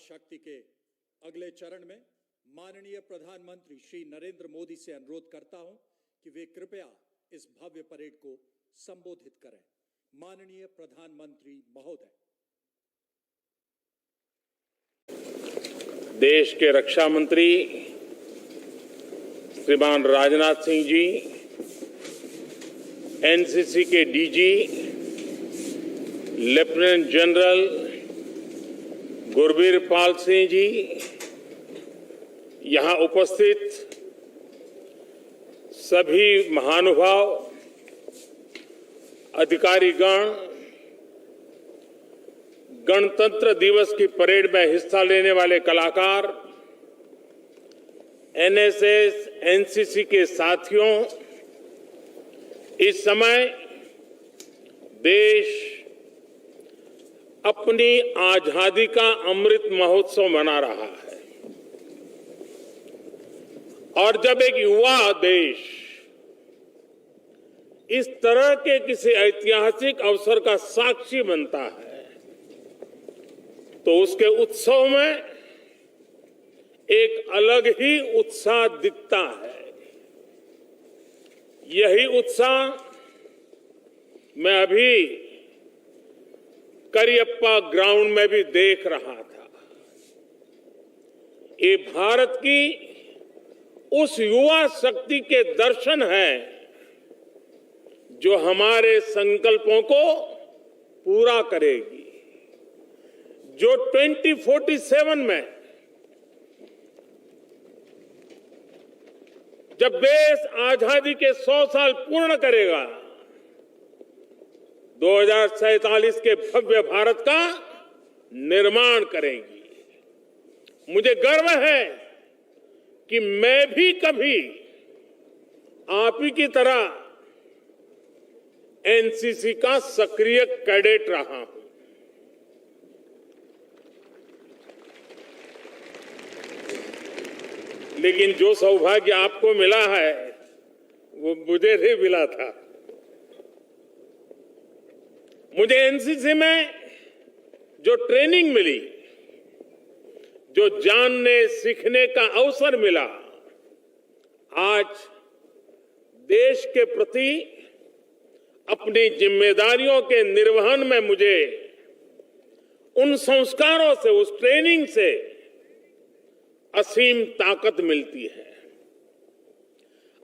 शक्ति के अगले चरण में माननीय प्रधानमंत्री श्री नरेंद्र मोदी से अनुरोध करता हूं कि वे कृपया इस भव्य परेड को संबोधित करें। माननीय प्रधानमंत्री महोदय। देश के रक्षा मंत्री श्रीमान राजनाथ सिंह जी, एनसीसी के DG lieutenant general Gurbir Pal Singh ji, यहां उपस्थित सभी महानुभाव, अधिकारीगण, गणतंत्र दिवस की परेड में हिस्सा लेने वाले कलाकार, एनएसएस, एनसीसी के साथियों, इस समय देश अपनी आजादी का अमृत महोत्सव मना रहा है और जब एक युवा देश इस तरह के किसी ऐतिहासिक अवसर का साक्षी बनता है तो उसके उत्सव में एक अलग ही उत्साह दिखता है। यही उत्साह मैं अभी करियप्पा ग्राउंड में भी देख रहा था। ये भारत की उस युवा शक्ति के दर्शन हैं जो हमारे संकल्पों को पूरा करेगी, जो 2047 में जब देश आजादी के 100 साल पूर्ण करेगा, 2047 के भव्य भारत का निर्माण करेंगी। मुझे गर्व है कि मैं भी कभी आप ही की तरह एनसीसी का सक्रिय कैडेट रहा हूं। लेकिन जो सौभाग्य आपको मिला है वो मुझे नहीं मिला था। मुझे एनसीसी में जो ट्रेनिंग मिली, जो जानने सीखने का अवसर मिला, आज देश के प्रति अपनी जिम्मेदारियों के निर्वहन में मुझे उन संस्कारों से, उस ट्रेनिंग से असीम ताकत मिलती है।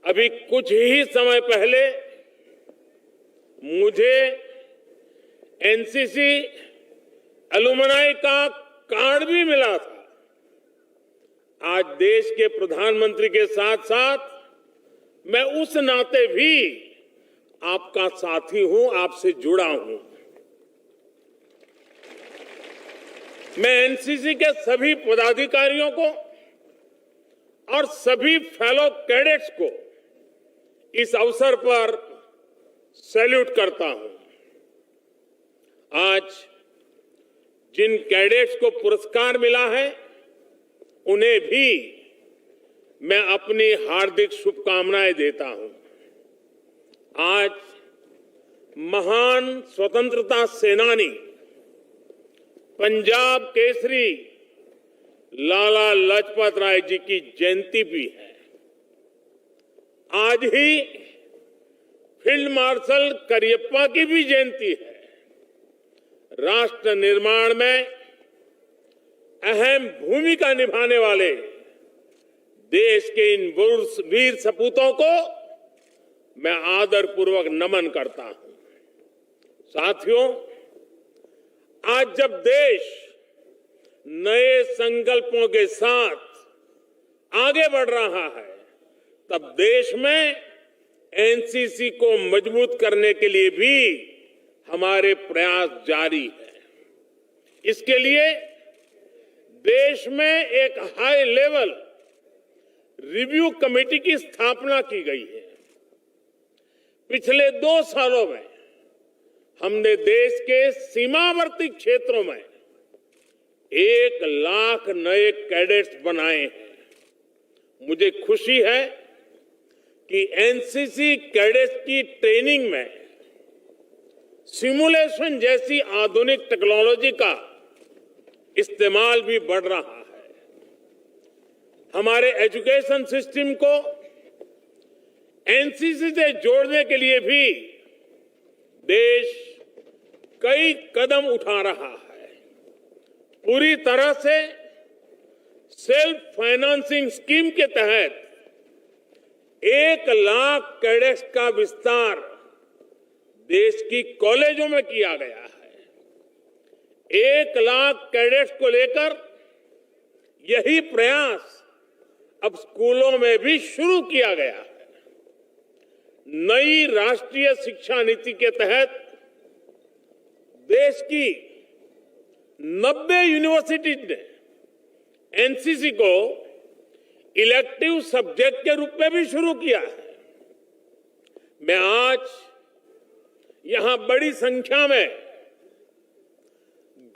अभी कुछ ही समय पहले मुझे एनसीसी एलुमनाई का कार्ड भी मिला था। आज देश के प्रधानमंत्री के साथ साथ मैं उस नाते भी आपका साथी हूं, आपसे जुड़ा हूं। मैं एनसीसी के सभी पदाधिकारियों को और सभी फेलो कैडेट्स को इस अवसर पर सैल्यूट करता हूं। आज जिन कैडेट्स को पुरस्कार मिला है उन्हें भी मैं अपनी हार्दिक शुभकामनाएं देता हूं। आज महान स्वतंत्रता सेनानी, पंजाब केसरी लाला लाजपत राय जी की जयंती भी है। आज ही फील्ड मार्शल करियप्पा की भी जयंती है। राष्ट्र निर्माण में अहम भूमिका निभाने वाले देश के इन वीर सपूतों को मैं आदरपूर्वक नमन करता हूं। साथियों, आज जब देश नए संकल्पों के साथ आगे बढ़ रहा है, तब देश में एनसीसी को मजबूत करने के लिए भी हमारे प्रयास जारी है। इसके लिए देश में एक हाई लेवल रिव्यू कमेटी की स्थापना की गई है। पिछले 2 सालों में हमने देश के सीमावर्ती क्षेत्रों में 1 लाख नए कैडेट्स बनाए हैं। मुझे खुशी है कि एनसीसी कैडेट्स की ट्रेनिंग में सिमुलेशन जैसी आधुनिक टेक्नोलॉजी का इस्तेमाल भी बढ़ रहा है। हमारे एजुकेशन सिस्टम को एनसीसी से जोड़ने के लिए भी देश कई कदम उठा रहा है। पूरी तरह से सेल्फ फाइनेंसिंग स्कीम के तहत 1 लाख कैडेट्स का विस्तार देश की कॉलेजों में किया गया है। 1 लाख कैडेट्स को लेकर यही प्रयास अब स्कूलों में भी शुरू किया गया है। नई राष्ट्रीय शिक्षा नीति के तहत देश की 90 यूनिवर्सिटीज ने एनसीसी को इलेक्टिव सब्जेक्ट के रूप में भी शुरू किया है। मैं आज यहां बड़ी संख्या में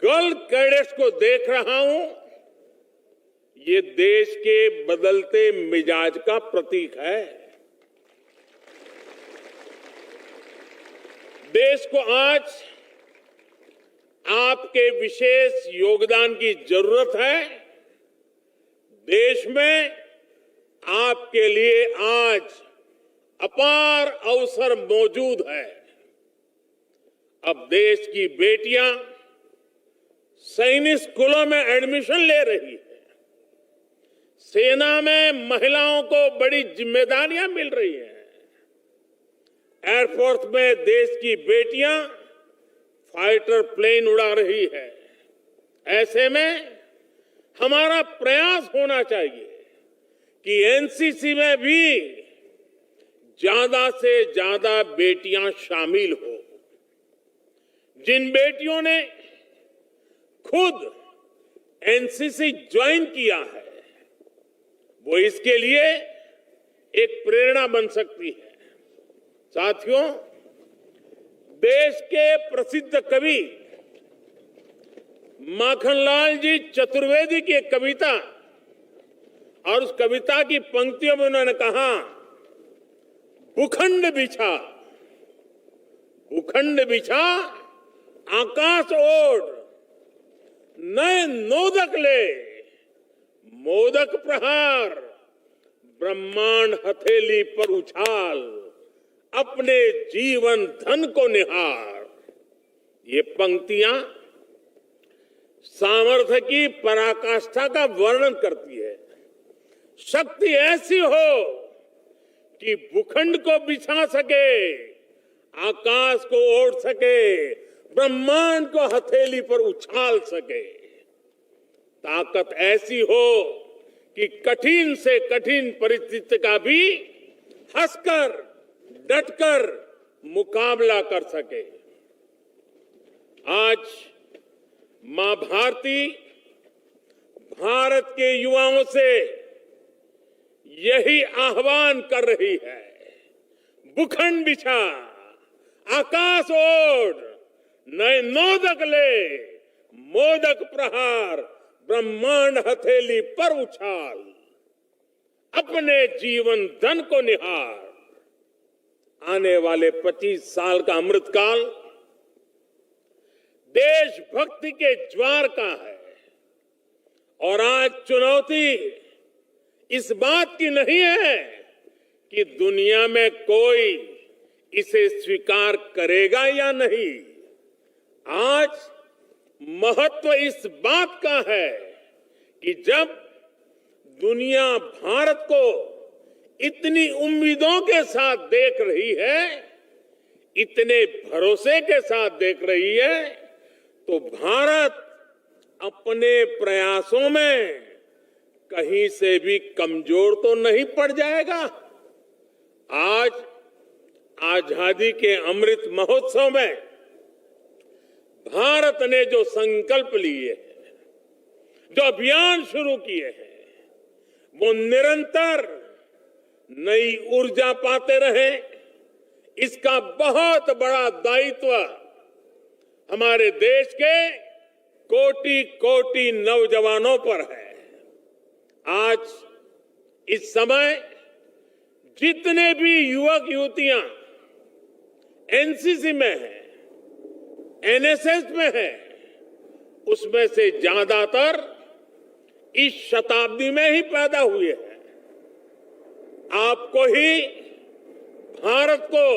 गर्ल कैडेट्स को देख रहा हूं। ये देश के बदलते मिजाज का प्रतीक है। देश को आज आपके विशेष योगदान की जरूरत है। देश में आपके लिए आज अपार अवसर मौजूद है। अब देश की बेटियां सैनिक स्कूलों में एडमिशन ले रही है। सेना में महिलाओं को बड़ी जिम्मेदारियां मिल रही हैं। एयरफोर्स में देश की बेटियां फाइटर प्लेन उड़ा रही है। ऐसे में हमारा प्रयास होना चाहिए कि एनसीसी में भी ज्यादा से ज्यादा बेटियां शामिल हो। जिन बेटियों ने खुद एनसीसी ज्वाइन किया है वो इसके लिए एक प्रेरणा बन सकती है। साथियों, देश के प्रसिद्ध कवि माखनलाल जी चतुर्वेदी की एक कविता और उस कविता की पंक्तियों में उन्होंने कहा, भूखंड बिछा आकाश ओढ़, नए नोदक ले, मोदक प्रहार, ब्रह्मांड हथेली पर उछाल, अपने जीवन धन को निहार। ये पंक्तियां सामर्थ्य की पराकाष्ठा का वर्णन करती है। शक्ति ऐसी हो कि भूखंड को बिछा सके, आकाश को ओढ़ सके, ब्रह्मांड को हथेली पर उछाल सके। ताकत ऐसी हो कि कठिन से कठिन परिस्थिति का भी हंसकर डटकर मुकाबला कर सके। आज मां भारती भारत के युवाओं से यही आह्वान कर रही है, भूखंड बिछा आकाश ओढ़, नए नोदक ले, मोदक प्रहार, ब्रह्मांड हथेली पर उछाल, अपने जीवन धन को निहार। आने वाले 25 साल का अमृतकाल देशभक्ति के ज्वार का है और आज चुनौती इस बात की नहीं है कि दुनिया में कोई इसे स्वीकार करेगा या नहीं। आज महत्व इस बात का है कि जब दुनिया भारत को इतनी उम्मीदों के साथ देख रही है, इतने भरोसे के साथ देख रही है, तो भारत अपने प्रयासों में कहीं से भी कमजोर तो नहीं पड़ जाएगा। आज आजादी के अमृत महोत्सव में भारत ने जो संकल्प लिए हैं, जो अभियान शुरू किए हैं, वो निरंतर नई ऊर्जा पाते रहे। इसका बहुत बड़ा दायित्व हमारे देश के कोटि कोटि नौजवानों पर है। आज इस समय जितने भी युवक युवतियां एनसीसी में हैं, एनएसएस में हैं, उसमें से ज्यादातर इस शताब्दी में ही पैदा हुए हैं। आपको ही भारत को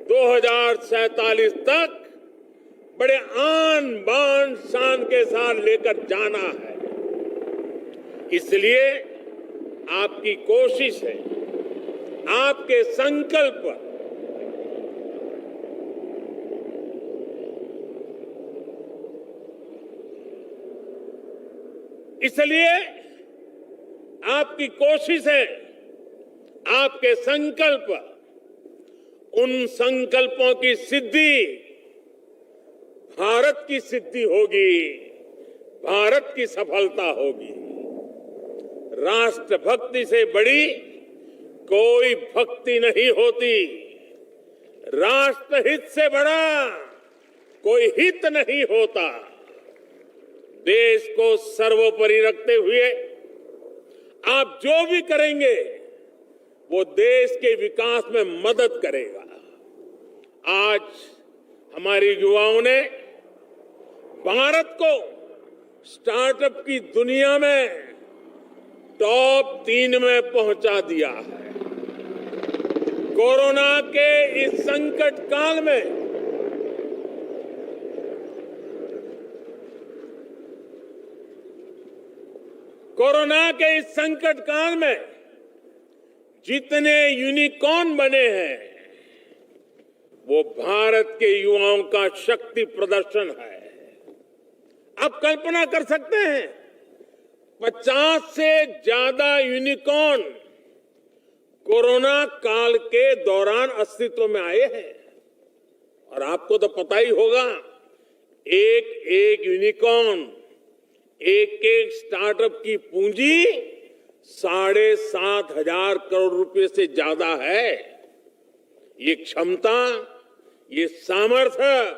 2047 तक बड़े आन बान शान के साथ लेकर जाना है। इसलिए आपकी कोशिश है, आपके संकल्प, इसलिए आपकी कोशिश है, आपके संकल्प, उन संकल्पों की सिद्धि भारत की सिद्धि होगी, भारत की सफलता होगी। राष्ट्रभक्ति से बड़ी कोई भक्ति नहीं होती, राष्ट्रहित से बड़ा कोई हित नहीं होता। देश को सर्वोपरि रखते हुए आप जो भी करेंगे वो देश के विकास में मदद करेगा। आज हमारे युवाओं ने भारत को स्टार्टअप की दुनिया में टॉप 3 में पहुंचा दिया है। कोरोना के इस संकट काल में जितने यूनिकॉर्न बने हैं वो भारत के युवाओं का शक्ति प्रदर्शन है। आप कल्पना कर सकते हैं 50 से ज्यादा यूनिकॉर्न कोरोना काल के दौरान अस्तित्व में आए हैं। और आपको तो पता ही होगा, एक एक यूनिकॉर्न, एक एक स्टार्टअप की पूंजी 7,500 करोड़ रुपए से ज्यादा है। ये क्षमता, ये सामर्थ्य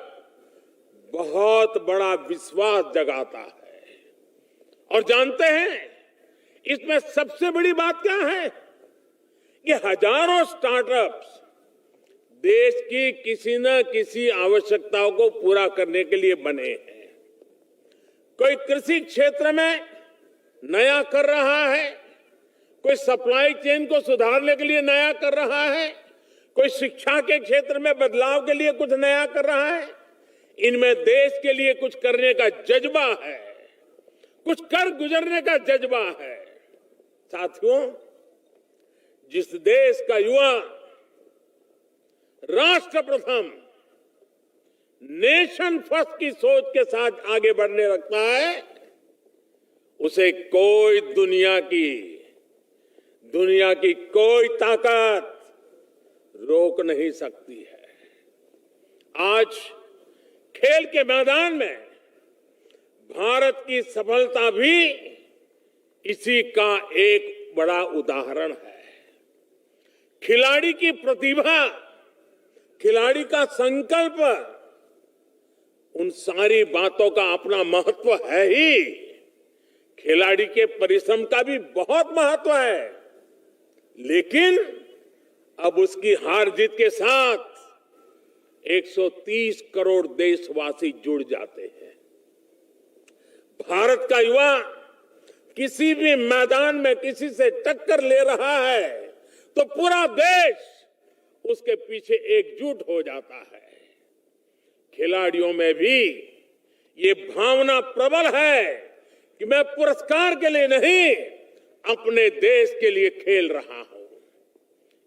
बहुत बड़ा विश्वास जगाता है। और जानते हैं इसमें सबसे बड़ी बात क्या है कि हजारों स्टार्टअप्स देश की किसी न किसी आवश्यकताओं को पूरा करने के लिए बने हैं। कोई कृषि क्षेत्र में नया कर रहा है, कोई सप्लाई चेन को सुधारने के लिए नया कर रहा है, कोई शिक्षा के क्षेत्र में बदलाव के लिए कुछ नया कर रहा है। इनमें देश के लिए कुछ करने का जज्बा है, कुछ कर गुजरने का जज्बा है। साथियों, जिस देश का युवा राष्ट्र प्रथम, नेशन फर्स्ट की सोच के साथ आगे बढ़ने लगता है, उसे कोई दुनिया की कोई ताकत रोक नहीं सकती है। आज खेल के मैदान में भारत की सफलता भी इसी का एक बड़ा उदाहरण है। खिलाड़ी की प्रतिभा, खिलाड़ी का संकल्प, उन सारी बातों का अपना महत्व है ही। खिलाड़ी के परिश्रम का भी बहुत महत्व है, लेकिन अब उसकी हार जीत के साथ 130 करोड़ देशवासी जुड़ जाते हैं। भारत का युवा किसी भी मैदान में किसी से टक्कर ले रहा है तो पूरा देश उसके पीछे एकजुट हो जाता है। खिलाड़ियों में भी ये भावना प्रबल है कि मैं पुरस्कार के लिए नहीं, अपने देश के लिए खेल रहा हूं।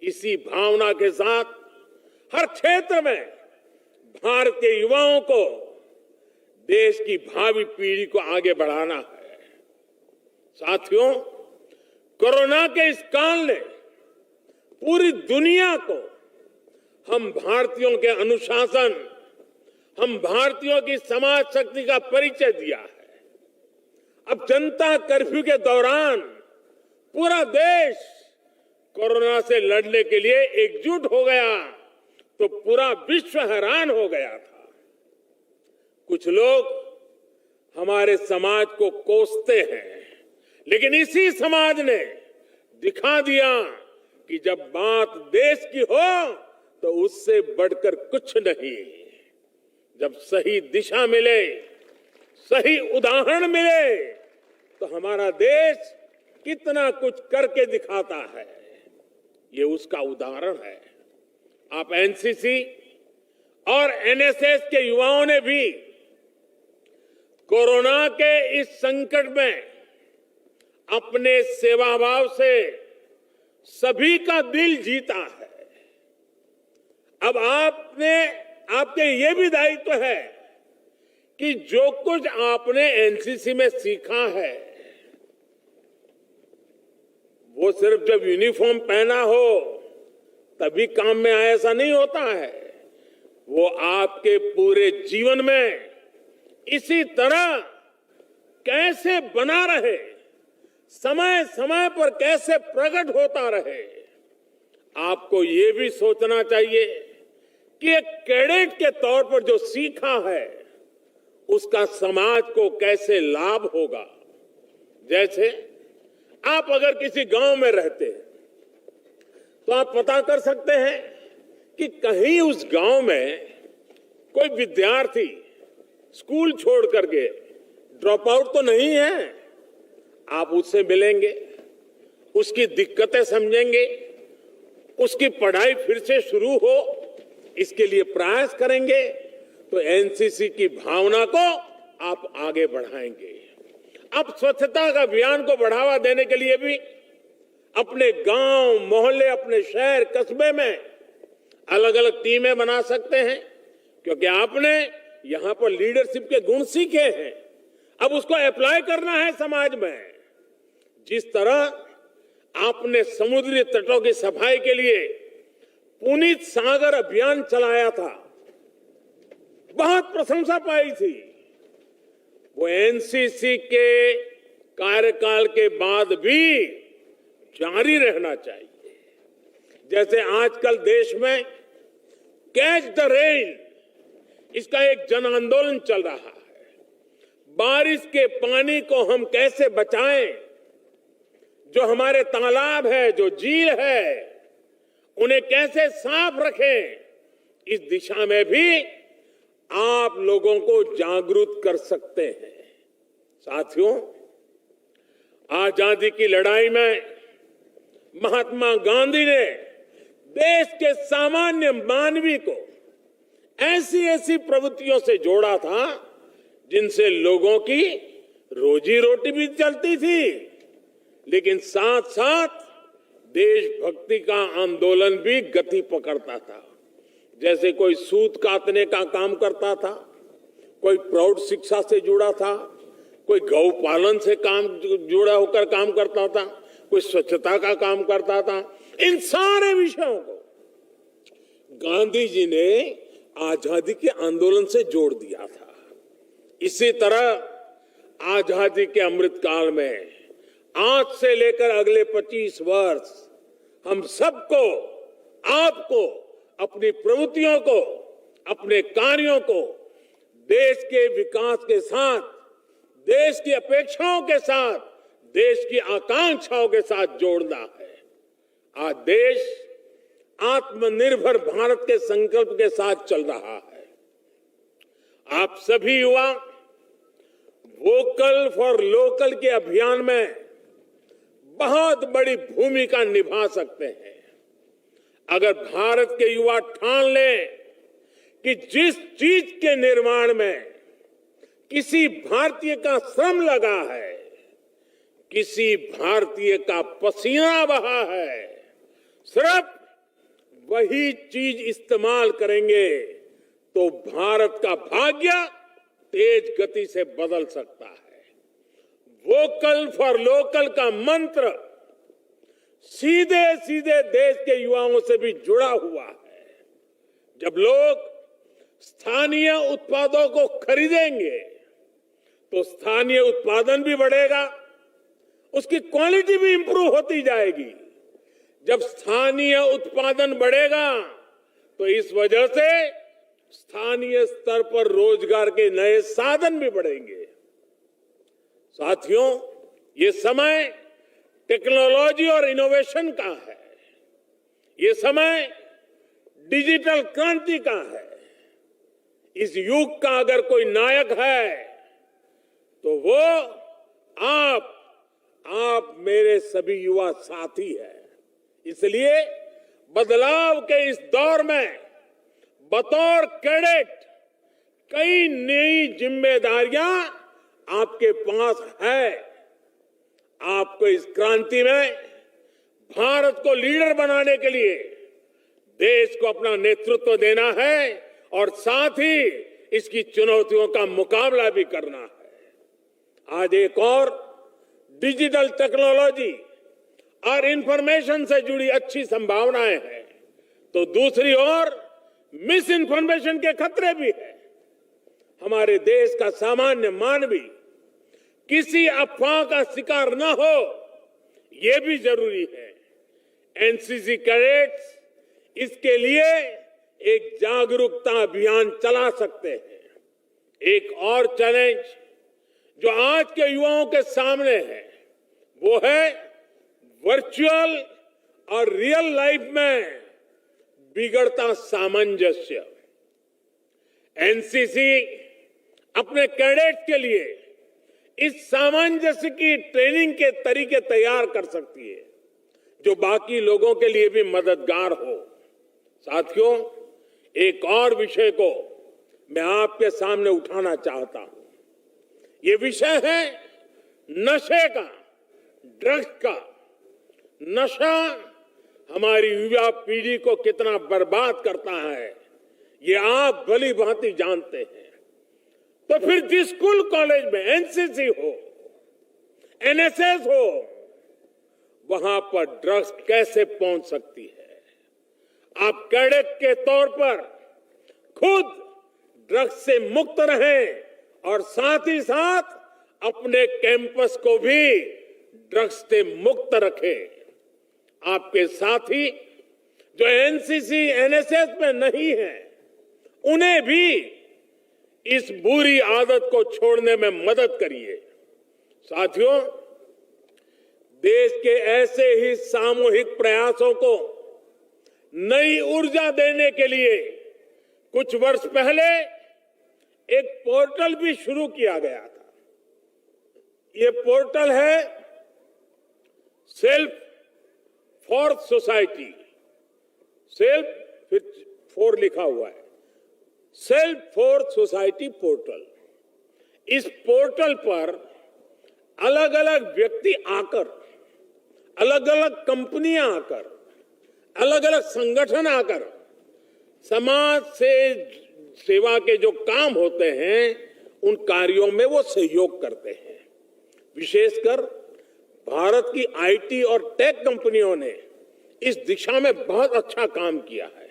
इसी भावना के साथ हर क्षेत्र में भारत के युवाओं को, देश की भावी पीढ़ी को आगे बढ़ाना है। साथियों, कोरोना के इस काल ने पूरी दुनिया को हम भारतीयों के अनुशासन, हम भारतीयों की समाज शक्ति का परिचय दिया है। अब जनता कर्फ्यू के दौरान पूरा देश कोरोना से लड़ने के लिए एकजुट हो गया तो पूरा विश्व हैरान हो गया था। कुछ लोग हमारे समाज को कोसते हैं, लेकिन इसी समाज ने दिखा दिया कि जब बात देश की हो तो उससे बढ़कर कुछ नहीं। जब सही दिशा मिले, सही उदाहरण मिले तो हमारा देश कितना कुछ करके दिखाता है। ये उसका उदाहरण है। आप एनसीसी और एनएसएस के युवाओं ने भी कोरोना के इस संकट में अपने सेवाभाव से सभी का दिल जीता है। अब आपके ये भी दायित्व है कि जो कुछ आपने एनसीसी में सीखा है वो सिर्फ जब यूनिफॉर्म पहना हो तभी काम में आए, ऐसा नहीं होता है। वो आपके पूरे जीवन में इसी तरह कैसे बना रहे, समय समय पर कैसे प्रकट होता रहे। आपको ये भी सोचना चाहिए कि एक कैडेट के तौर पर जो सीखा है उसका समाज को कैसे लाभ होगा। जैसे आप अगर किसी गांव में रहते हैं तो आप पता कर सकते हैं कि कहीं उस गांव में कोई विद्यार्थी स्कूल छोड़ करके ड्रॉप आउट तो नहीं है। आप उससे मिलेंगे, उसकी दिक्कतें समझेंगे, उसकी पढ़ाई फिर से शुरू हो इसके लिए प्रयास करेंगे तो एनसीसी की भावना को आप आगे बढ़ाएंगे। अब स्वच्छता का अभियान को बढ़ावा देने के लिए भी अपने गांव, मोहल्ले, अपने शहर, कस्बे में अलग अलग टीमें बना सकते हैं, क्योंकि आपने यहां पर लीडरशिप के गुण सीखे हैं। अब उसको अप्लाई करना है समाज में। जिस तरह आपने समुद्री तटों की सफाई के लिए पुनीत सागर अभियान चलाया था, बहुत प्रशंसा पाई थी, वो एनसीसी के कार्यकाल के बाद भी जारी रहना चाहिए। जैसे आजकल देश में कैच द रेन, इसका एक जन आंदोलन चल रहा है। बारिश के पानी को हम कैसे बचाएं, जो हमारे तालाब है, जो झील है, उन्हें कैसे साफ रखें, इस दिशा में भी आप लोगों को जागरूक कर सकते हैं। साथियों, आजादी की लड़ाई में महात्मा गांधी ने देश के सामान्य मानवी को ऐसी ऐसी प्रवृत्तियों से जोड़ा था जिनसे लोगों की रोजी रोटी भी चलती थी, लेकिन साथ साथ देशभक्ति का आंदोलन भी गति पकड़ता था। जैसे कोई सूत काटने का काम करता था, कोई प्रौढ़ शिक्षा से जुड़ा था, कोई गौ पालन से जुड़ा होकर काम करता था, कोई स्वच्छता का काम करता था। इन सारे विषयों को गांधी जी ने आजादी के आंदोलन से जोड़ दिया था। इसी तरह आजादी के अमृत काल में आज से लेकर अगले 25 वर्ष हम सबको, आपको, अपनी प्रवृत्तियों को, अपने कार्यों को देश के विकास के साथ, देश की अपेक्षाओं के साथ, देश की आकांक्षाओं के साथ जोड़ना है। आज देश आत्मनिर्भर भारत के संकल्प के साथ चल रहा है। आप सभी युवा वोकल फॉर लोकल के अभियान में बहुत बड़ी भूमिका निभा सकते हैं। अगर भारत के युवा ठान लें कि जिस चीज के निर्माण में किसी भारतीय का श्रम लगा है, किसी भारतीय का पसीना बहा है, सिर्फ वही चीज इस्तेमाल करेंगे तो भारत का भाग्य तेज गति से बदल सकता है। वोकल फॉर लोकल का मंत्र सीधे सीधे देश के युवाओं से भी जुड़ा हुआ है। जब लोग स्थानीय उत्पादों को खरीदेंगे तो स्थानीय उत्पादन भी बढ़ेगा, उसकी क्वालिटी भी इंप्रूव होती जाएगी। जब स्थानीय उत्पादन बढ़ेगा तो इस वजह से स्थानीय स्तर पर रोजगार के नए साधन भी बढ़ेंगे। साथियों, ये समय टेक्नोलॉजी और इनोवेशन का है। ये समय डिजिटल क्रांति का है। इस युग का अगर कोई नायक है तो वो आप मेरे सभी युवा साथी हैं। इसलिए बदलाव के इस दौर में बतौर कैडेट कई नई जिम्मेदारियां आपके पास है। आपको इस क्रांति में भारत को लीडर बनाने के लिए देश को अपना नेतृत्व देना है और साथ ही इसकी चुनौतियों का मुकाबला भी करना है। आज एक और डिजिटल टेक्नोलॉजी और इंफॉर्मेशन से जुड़ी अच्छी संभावनाएं हैं, तो दूसरी ओर मिस इन्फॉर्मेशन के खतरे भी हैं। हमारे देश का सामान्य मानवी किसी अफवाह का शिकार न हो, ये भी जरूरी है। एनसीसी कैडेट्स इसके लिए एक जागरूकता अभियान चला सकते हैं। एक और चैलेंज जो आज के युवाओं के सामने है वो है वर्चुअल और रियल लाइफ में बिगड़ता सामंजस्य। एनसीसी अपने कैडेट्स के लिए इस सामंजस्य की ट्रेनिंग के तरीके तैयार कर सकती है जो बाकी लोगों के लिए भी मददगार हो। साथियों, एक और विषय को मैं आपके सामने उठाना चाहता हूं। ये विषय है नशे का, ड्रग्स का। नशा हमारी युवा पीढ़ी को कितना बर्बाद करता है, ये आप भली भांति जानते हैं। तो फिर जिस स्कूल कॉलेज में एनसीसी हो, एनएसएस हो, वहां पर ड्रग्स कैसे पहुंच सकती है? आप कैडेट के तौर पर खुद ड्रग्स से मुक्त रहें और साथ ही साथ अपने कैंपस को भी ड्रग्स से मुक्त रखें। आपके साथी जो एनसीसी, एनएसएस में नहीं है, उन्हें भी इस बुरी आदत को छोड़ने में मदद करिए। साथियों, देश के ऐसे ही सामूहिक प्रयासों को नई ऊर्जा देने के लिए कुछ वर्ष पहले एक पोर्टल भी शुरू किया गया था। ये पोर्टल है सेल्फ फॉर सोसाइटी। सेल्फ फिर 4 लिखा हुआ है, सेल्फ फॉर सोसाइटी पोर्टल। इस पोर्टल पर अलग अलग व्यक्ति आकर, अलग अलग कंपनियां आकर, अलग अलग संगठन आकर समाज से सेवा के जो काम होते हैं उन कार्यों में वो सहयोग करते हैं। विशेषकर भारत की आईटी और टेक कंपनियों ने इस दिशा में बहुत अच्छा काम किया है।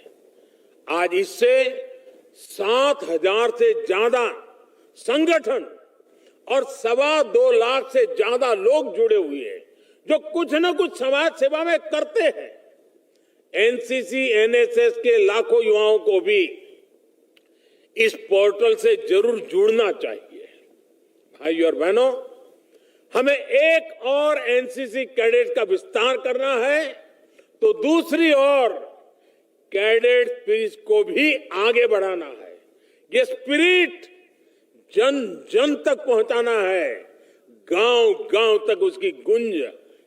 आज इससे 7,000 से ज्यादा संगठन और 2.25 लाख से ज्यादा लोग जुड़े हुए हैं जो कुछ न कुछ समाज सेवा में करते हैं। एनसीसी, एनएसएस के लाखों युवाओं को भी इस पोर्टल से जरूर जुड़ना चाहिए। भाइयों और बहनों, हमें एक और एनसीसी कैडेट का विस्तार करना है, तो दूसरी ओर कैडेट स्पिरिट को भी आगे बढ़ाना है। ये स्पिरिट जन जन तक पहुंचाना है, गांव गांव तक उसकी गुंज,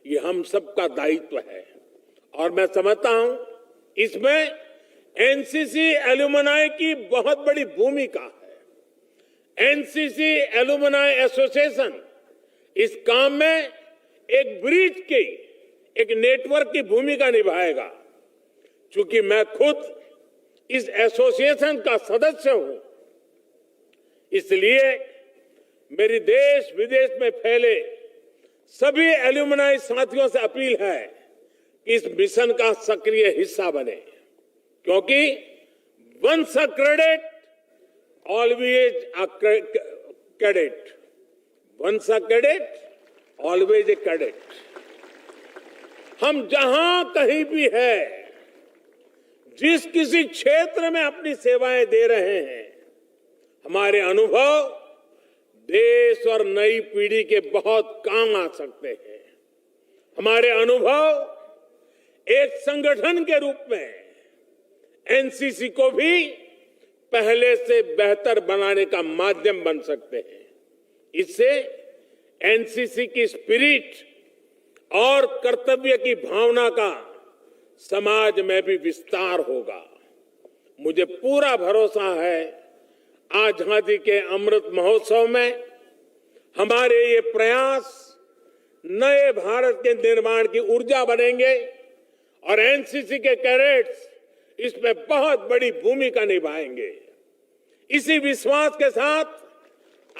ये हम सबका दायित्व है। और मैं समझता हूं इसमें एनसीसी एलुमनाई की बहुत बड़ी भूमिका है। एनसीसी एलुमनाई एसोसिएशन इस काम में एक ब्रिज की, एक नेटवर्क की भूमिका निभाएगा। चूंकि मैं खुद इस एसोसिएशन का सदस्य हूं, इसलिए मेरी देश विदेश में फैले सभी एलुमनाई साथियों से अपील है कि इस मिशन का सक्रिय हिस्सा बने, क्योंकि once a cadet always a cadet, once a cadet always a cadet. हम जहां कहीं भी है, जिस किसी क्षेत्र में अपनी सेवाएं दे रहे हैं, हमारे अनुभव देश और नई पीढ़ी के बहुत काम आ सकते हैं। हमारे अनुभव एक संगठन के रूप में एनसीसी को भी पहले से बेहतर बनाने का माध्यम बन सकते हैं। इससे एनसीसी की स्पिरिट और कर्तव्य की भावना का समाज में भी विस्तार होगा। मुझे पूरा भरोसा है आजादी के अमृत महोत्सव में हमारे ये प्रयास नए भारत के निर्माण की ऊर्जा बनेंगे और एनसीसी के कैडेट्स इसमें बहुत बड़ी भूमिका निभाएंगे। इसी विश्वास के साथ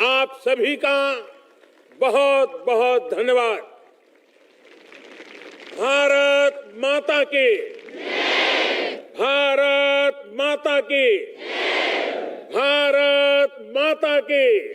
आप सभी का बहुत बहुत धन्यवाद। भारत माता की, भारत माता की, भारत माता की।